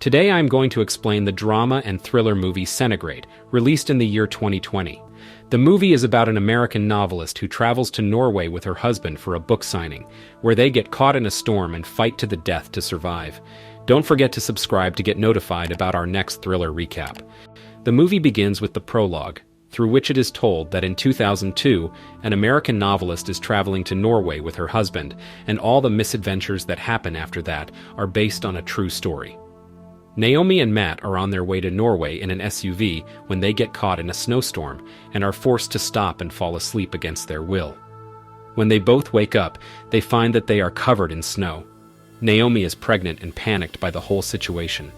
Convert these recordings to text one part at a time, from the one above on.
Today I'm going to explain the drama and thriller movie Centigrade, released in the year 2020. The movie is about an American novelist who travels to Norway with her husband for a book signing, where they get caught in a storm and fight to the death to survive. Don't forget to subscribe to get notified about our next thriller recap. The movie begins with the prologue, through which it is told that in 2002, an American novelist is traveling to Norway with her husband, and all the misadventures that happen after that are based on a true story. Naomi and Matt are on their way to Norway in an SUV when they get caught in a snowstorm and are forced to stop and fall asleep against their will. When they both wake up, they find that they are covered in snow. Naomi is pregnant and panicked by the whole situation.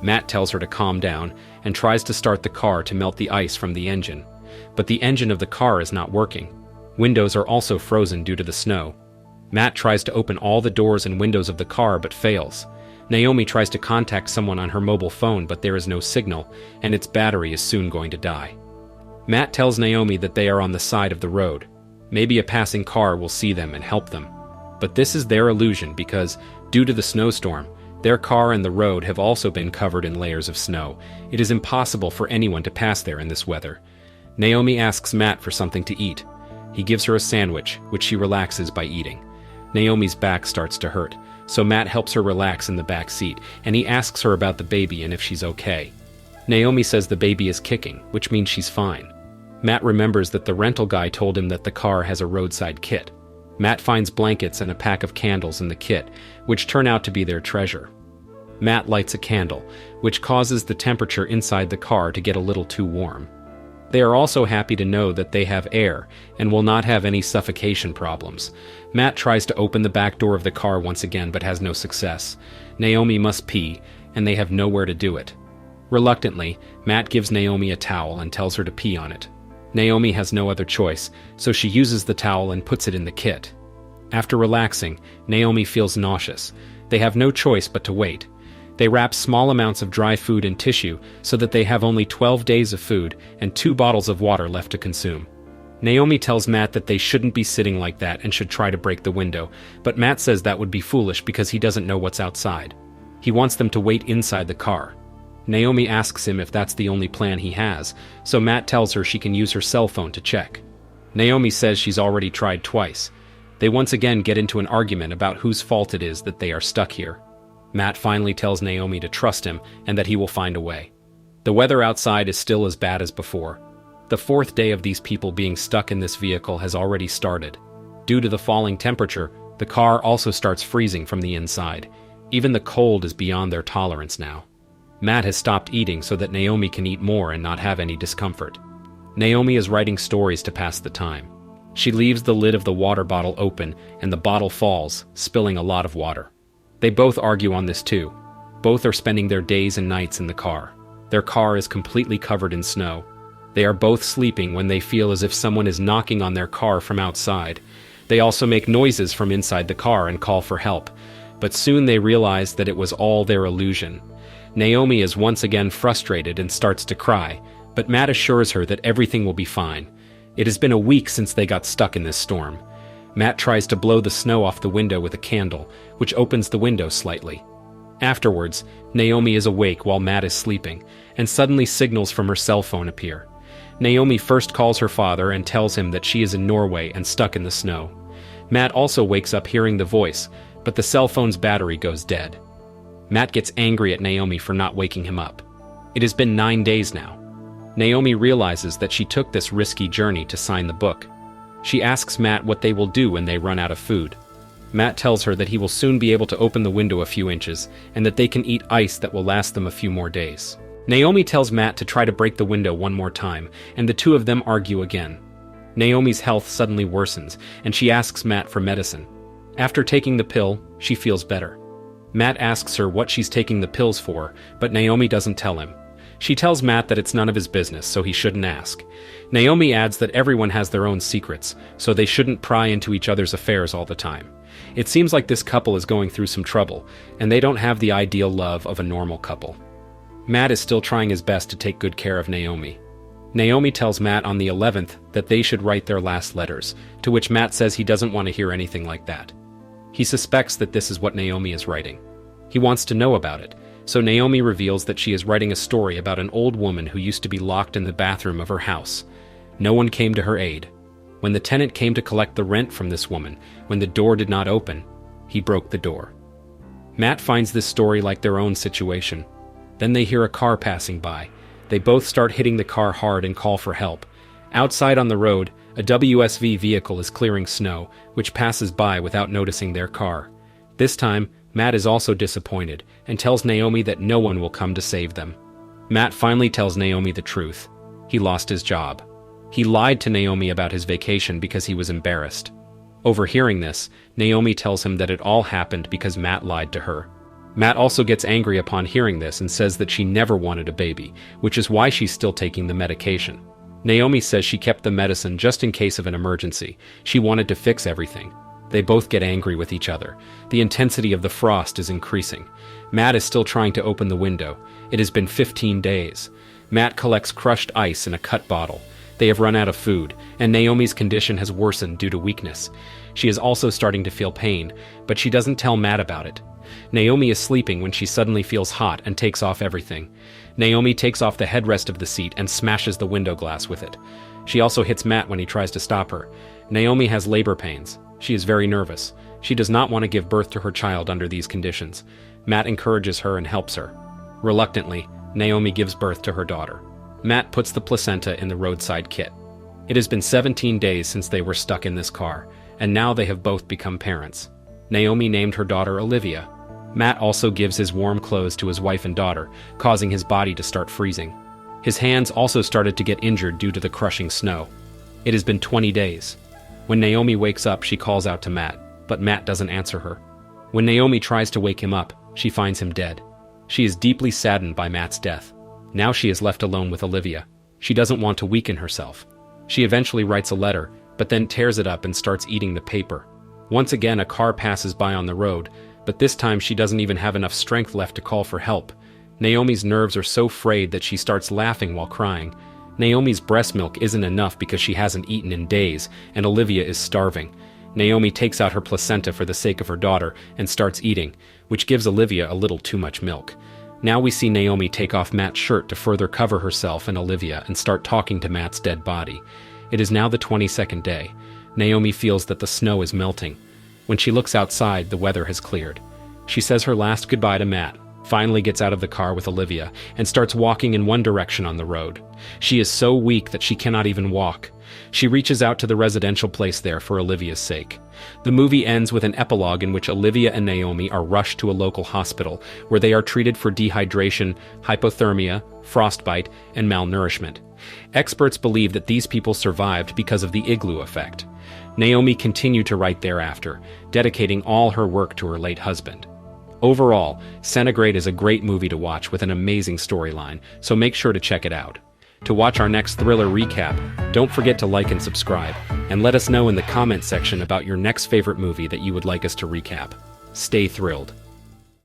Matt tells her to calm down and tries to start the car to melt the ice from the engine. But the engine of the car is not working. Windows are also frozen due to the snow. Matt tries to open all the doors and windows of the car but fails. Naomi tries to contact someone on her mobile phone, but there is no signal, and its battery is soon going to die. Matt tells Naomi that they are on the side of the road. Maybe a passing car will see them and help them. But this is their illusion because, due to the snowstorm, their car and the road have also been covered in layers of snow. It is impossible for anyone to pass there in this weather. Naomi asks Matt for something to eat. He gives her a sandwich, which she relaxes by eating. Naomi's back starts to hurt, so Matt helps her relax in the back seat, and he asks her about the baby and if she's okay. Naomi says the baby is kicking, which means she's fine. Matt remembers that the rental guy told him that the car has a roadside kit. Matt finds blankets and a pack of candles in the kit, which turn out to be their treasure. Matt lights a candle, which causes the temperature inside the car to get a little too warm. They are also happy to know that they have air and will not have any suffocation problems. Matt tries to open the back door of the car once again but has no success. Naomi must pee, and they have nowhere to do it. Reluctantly, Matt gives Naomi a towel and tells her to pee on it. Naomi has no other choice, so she uses the towel and puts it in the kit. After relaxing, Naomi feels nauseous. They have no choice but to wait. They wrap small amounts of dry food in tissue so that they have only 12 days of food and 2 bottles of water left to consume. Naomi tells Matt that they shouldn't be sitting like that and should try to break the window, but Matt says that would be foolish because he doesn't know what's outside. He wants them to wait inside the car. Naomi asks him if that's the only plan he has, so Matt tells her she can use her cell phone to check. Naomi says she's already tried twice. They once again get into an argument about whose fault it is that they are stuck here. Matt finally tells Naomi to trust him and that he will find a way. The weather outside is still as bad as before. The 4th day of these people being stuck in this vehicle has already started. Due to the falling temperature, the car also starts freezing from the inside. Even the cold is beyond their tolerance now. Matt has stopped eating so that Naomi can eat more and not have any discomfort. Naomi is writing stories to pass the time. She leaves the lid of the water bottle open and the bottle falls, spilling a lot of water. They both argue on this too. Both are spending their days and nights in the car. Their car is completely covered in snow. They are both sleeping when they feel as if someone is knocking on their car from outside. They also make noises from inside the car and call for help. But soon they realize that it was all their illusion. Naomi is once again frustrated and starts to cry, but Matt assures her that everything will be fine. It has been a week since they got stuck in this storm. Matt tries to blow the snow off the window with a candle, which opens the window slightly. Afterwards, Naomi is awake while Matt is sleeping, and suddenly signals from her cell phone appear. Naomi first calls her father and tells him that she is in Norway and stuck in the snow. Matt also wakes up hearing the voice, but the cell phone's battery goes dead. Matt gets angry at Naomi for not waking him up. It has been 9 days now. Naomi realizes that she took this risky journey to sign the book. She asks Matt what they will do when they run out of food. Matt tells her that he will soon be able to open the window a few inches and that they can eat ice that will last them a few more days. Naomi tells Matt to try to break the window one more time, and the two of them argue again. Naomi's health suddenly worsens, and she asks Matt for medicine. After taking the pill, she feels better. Matt asks her what she's taking the pills for, but Naomi doesn't tell him. She tells Matt that it's none of his business, so he shouldn't ask. Naomi adds that everyone has their own secrets, so they shouldn't pry into each other's affairs all the time. It seems like this couple is going through some trouble, and they don't have the ideal love of a normal couple. Matt is still trying his best to take good care of Naomi. Naomi tells Matt on the 11th that they should write their last letters, to which Matt says he doesn't want to hear anything like that. He suspects that this is what Naomi is writing. He wants to know about it, So Naomi reveals that she is writing a story about an old woman who used to be locked in the bathroom of her house. No one came to her aid. When the tenant came to collect the rent from this woman, when the door did not open, he broke the door. Matt finds this story like their own situation. Then they hear a car passing by. They both start hitting the car hard and call for help. Outside on the road, a WSV vehicle is clearing snow, which passes by without noticing their car. This time, Matt is also disappointed and tells Naomi that no one will come to save them. Matt finally tells Naomi the truth. He lost his job. He lied to Naomi about his vacation because he was embarrassed. Overhearing this, Naomi tells him that it all happened because Matt lied to her. Matt also gets angry upon hearing this and says that she never wanted a baby, which is why she's still taking the medication. Naomi says she kept the medicine just in case of an emergency. She wanted to fix everything. They both get angry with each other. The intensity of the frost is increasing. Matt is still trying to open the window. It has been 15 days. Matt collects crushed ice in a cut bottle. They have run out of food, and Naomi's condition has worsened due to weakness. She is also starting to feel pain, but she doesn't tell Matt about it. Naomi is sleeping when she suddenly feels hot and takes off everything. Naomi takes off the headrest of the seat and smashes the window glass with it. She also hits Matt when he tries to stop her. Naomi has labor pains. She is very nervous. She does not want to give birth to her child under these conditions. Matt encourages her and helps her. Reluctantly, Naomi gives birth to her daughter. Matt puts the placenta in the roadside kit. It has been 17 days since they were stuck in this car, and now they have both become parents. Naomi named her daughter Olivia. Matt also gives his warm clothes to his wife and daughter, causing his body to start freezing. His hands also started to get injured due to the crushing snow. It has been 20 days. When Naomi wakes up, she calls out to Matt, but Matt doesn't answer her. When Naomi tries to wake him up, she finds him dead. She is deeply saddened by Matt's death. Now she is left alone with Olivia. She doesn't want to weaken herself. She eventually writes a letter, but then tears it up and starts eating the paper. Once again, a car passes by on the road, but this time she doesn't even have enough strength left to call for help. Naomi's nerves are so frayed that she starts laughing while crying. Naomi's breast milk isn't enough because she hasn't eaten in days, and Olivia is starving. Naomi takes out her placenta for the sake of her daughter and starts eating, which gives Olivia a little too much milk. Now we see Naomi take off Matt's shirt to further cover herself and Olivia and start talking to Matt's dead body. It is now the 22nd day. Naomi feels that the snow is melting. When she looks outside, the weather has cleared. She says her last goodbye to Matt, finally gets out of the car with Olivia, and starts walking in one direction on the road. She is so weak that she cannot even walk. She reaches out to the residential place there for Olivia's sake. The movie ends with an epilogue in which Olivia and Naomi are rushed to a local hospital where they are treated for dehydration, hypothermia, frostbite, and malnourishment. Experts believe that these people survived because of the igloo effect. Naomi continued to write thereafter, dedicating all her work to her late husband. Overall, Centigrade is a great movie to watch with an amazing storyline, so make sure to check it out. To watch our next thriller recap, don't forget to like and subscribe, and let us know in the comments section about your next favorite movie that you would like us to recap. Stay thrilled.